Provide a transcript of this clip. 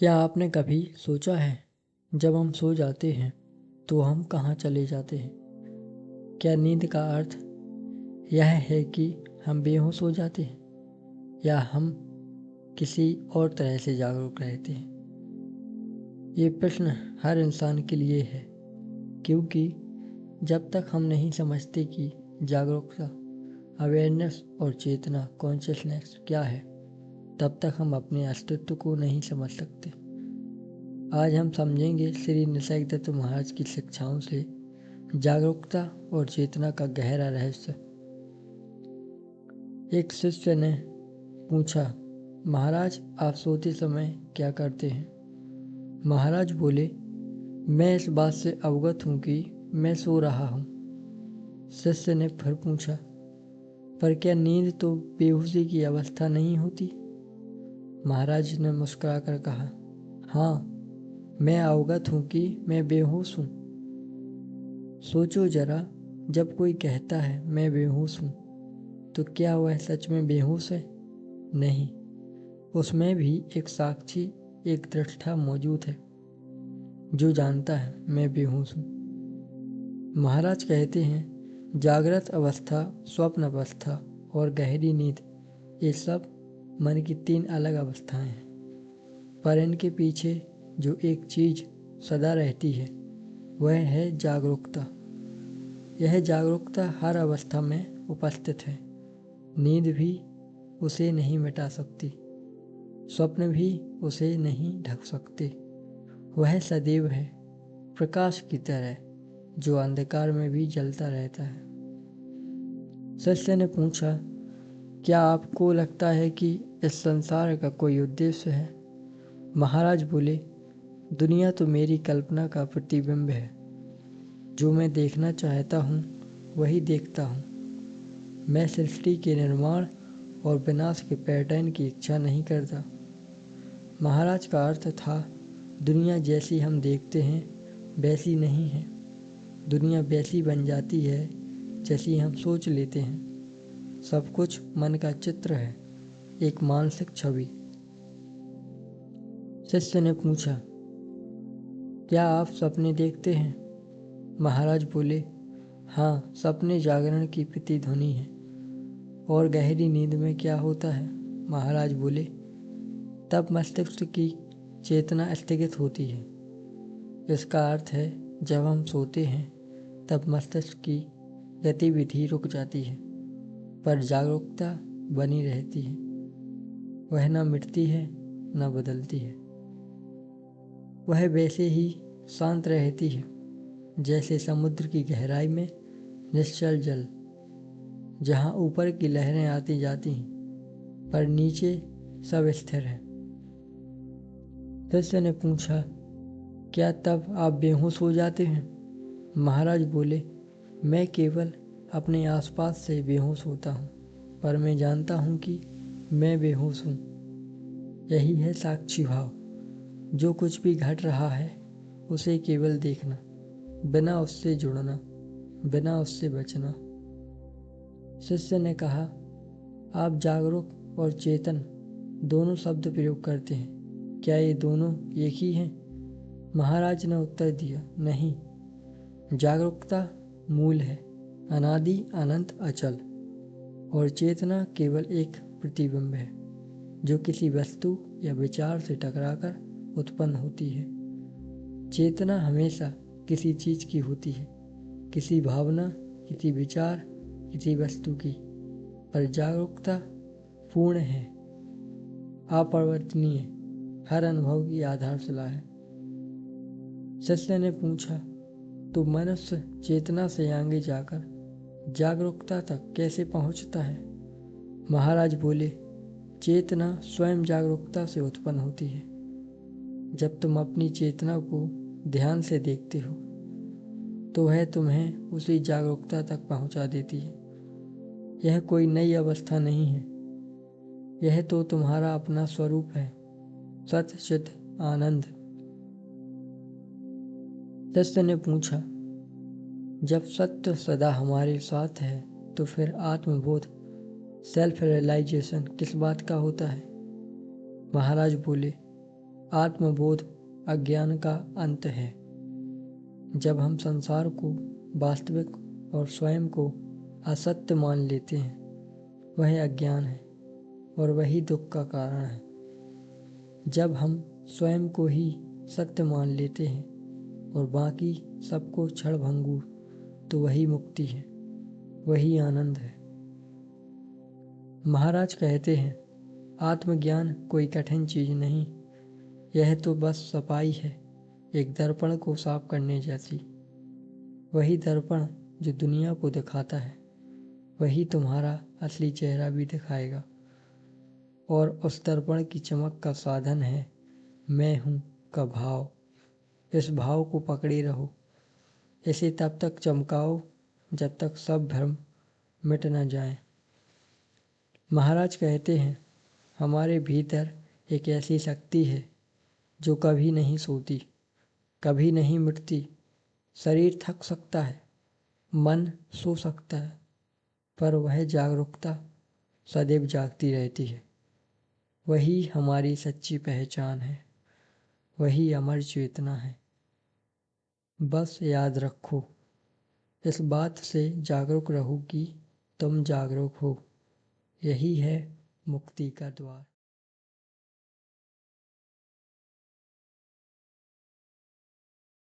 क्या आपने कभी सोचा है जब हम सो जाते हैं तो हम कहाँ चले जाते हैं? क्या नींद का अर्थ यह है कि हम बेहोश हो जाते हैं या हम किसी और तरह से जागरूक रहते हैं? ये प्रश्न हर इंसान के लिए है, क्योंकि जब तक हम नहीं समझते कि जागरूकता, अवेयरनेस और चेतना, कॉन्शियसनेस क्या है, तब तक हम अपने अस्तित्व को नहीं समझ सकते। आज हम समझेंगे श्री निसर्ग दत्त महाराज की शिक्षाओं से जागरूकता और चेतना का गहरा रहस्य। एक शिष्य ने पूछा, महाराज आप सोते समय क्या करते हैं? महाराज बोले, मैं इस बात से अवगत हूँ कि मैं सो रहा हूँ। शिष्य ने फिर पूछा, पर क्या नींद तो बेहोशी की अवस्था नहीं होती? महाराज ने मुस्कुराकर कहा, हाँ, मैं अवगत हूँ कि मैं बेहोश हूँ। सोचो जरा, जब कोई कहता है मैं बेहोश हूँ, तो क्या वह सच में बेहोश है? नहीं, उसमें भी एक साक्षी, एक दृष्टा मौजूद है जो जानता है मैं बेहोश हूँ। महाराज कहते हैं, जागृत अवस्था, स्वप्न अवस्था और गहरी नींद, ये सब मन की 3 अलग अवस्थाएं हैं, पर इनके पीछे जो एक चीज सदा रहती है वह है जागरूकता। यह जागरूकता हर अवस्था में उपस्थित है। नींद भी उसे नहीं मिटा सकती, स्वप्न भी उसे नहीं ढक सकते। वह सदैव है, प्रकाश की तरह, जो अंधकार में भी जलता रहता है। शिष्य ने पूछा, क्या आपको लगता है कि इस संसार का कोई उद्देश्य है? महाराज बोले, दुनिया तो मेरी कल्पना का प्रतिबिंब है। जो मैं देखना चाहता हूँ वही देखता हूँ। मैं सृष्टि के निर्माण और विनाश के पैटर्न की इच्छा नहीं करता। महाराज का अर्थ था, दुनिया जैसी हम देखते हैं वैसी नहीं है। दुनिया वैसी बन जाती है जैसी हम सोच लेते हैं। सब कुछ मन का चित्र है, एक मानसिक छवि। शिष्य ने पूछा, क्या आप सपने देखते हैं? महाराज बोले, हाँ, सपने जागरण की प्रतिध्वनि है। और गहरी नींद में क्या होता है? महाराज बोले, तब मस्तिष्क की चेतना स्थगित होती है। इसका अर्थ है, जब हम सोते हैं तब मस्तिष्क की गतिविधि रुक जाती है, पर जागरूकता बनी रहती है। वह न मिटती है न बदलती है। वह वैसे ही शांत रहती है जैसे समुद्र की गहराई में निश्चल जल, जहाँ ऊपर की लहरें आती जाती हैं पर नीचे सब स्थिर है। शिष्य ने पूछा, क्या तब आप बेहोश हो जाते हैं? महाराज बोले, मैं केवल अपने आसपास से बेहोश होता हूँ, पर मैं जानता हूँ कि मैं बेहोश हूँ। यही है साक्षी भाव। जो कुछ भी घट रहा है उसे केवल देखना, बिना उससे जुड़ना, बिना उससे बचना। शिष्य ने कहा, आप जागरूक और चेतन दोनों शब्द प्रयोग करते हैं, क्या ये दोनों एक ही हैं? महाराज ने उत्तर दिया, नहीं, जागरूकता मूल है, अनादि अनंत अचल, और चेतना केवल एक प्रतिबिंब है जो किसी वस्तु या विचार से टकराकर उत्पन्न होती है। चेतना हमेशा किसी चीज की होती है, किसी भावना, किसी विचार, किसी वस्तु की, पर जागरूकता पूर्ण है, अपरिवर्तनीय, हर अनुभव की आधारशिला है। शिष्य ने पूछा, तो मनुष्य चेतना से आगे जाकर जागरूकता तक कैसे पहुंचता है? महाराज बोले, चेतना स्वयं जागरूकता से उत्पन्न होती है। जब तुम अपनी चेतना को ध्यान से देखते हो तो वह तुम्हें उसी जागरूकता तक पहुंचा देती है। यह कोई नई अवस्था नहीं है, यह तो तुम्हारा अपना स्वरूप है, सत चित आनंद। शिष्य ने पूछा, जब सत्य सदा हमारे साथ है तो फिर आत्मबोध, सेल्फ रियलाइजेशन किस बात का होता है? महाराज बोले, आत्मबोध अज्ञान का अंत है। जब हम संसार को वास्तविक और स्वयं को असत्य मान लेते हैं, वह अज्ञान है और वही दुख का कारण है। जब हम स्वयं को ही सत्य मान लेते हैं और बाकी सबको क्षणभंगुर, तो वही मुक्ति है, वही आनंद है। महाराज कहते हैं, आत्मज्ञान कोई कठिन चीज नहीं, यह तो बस सफाई है, एक दर्पण को साफ करने जैसी। वही दर्पण जो दुनिया को दिखाता है, वही तुम्हारा असली चेहरा भी दिखाएगा। और उस दर्पण की चमक का साधन है मैं हूँ का भाव। इस भाव को पकड़े रहो, इसे तब तक चमकाओ जब तक सब भ्रम मिट न जाए। महाराज कहते हैं, हमारे भीतर एक ऐसी शक्ति है जो कभी नहीं सोती, कभी नहीं मिटती। शरीर थक सकता है, मन सो सकता है, पर वह जागरूकता सदैव जागती रहती है। वही हमारी सच्ची पहचान है, वही अमर चेतना है। बस याद रखो, इस बात से जागरूक रहो कि तुम जागरूक हो। यही है मुक्ति का द्वार।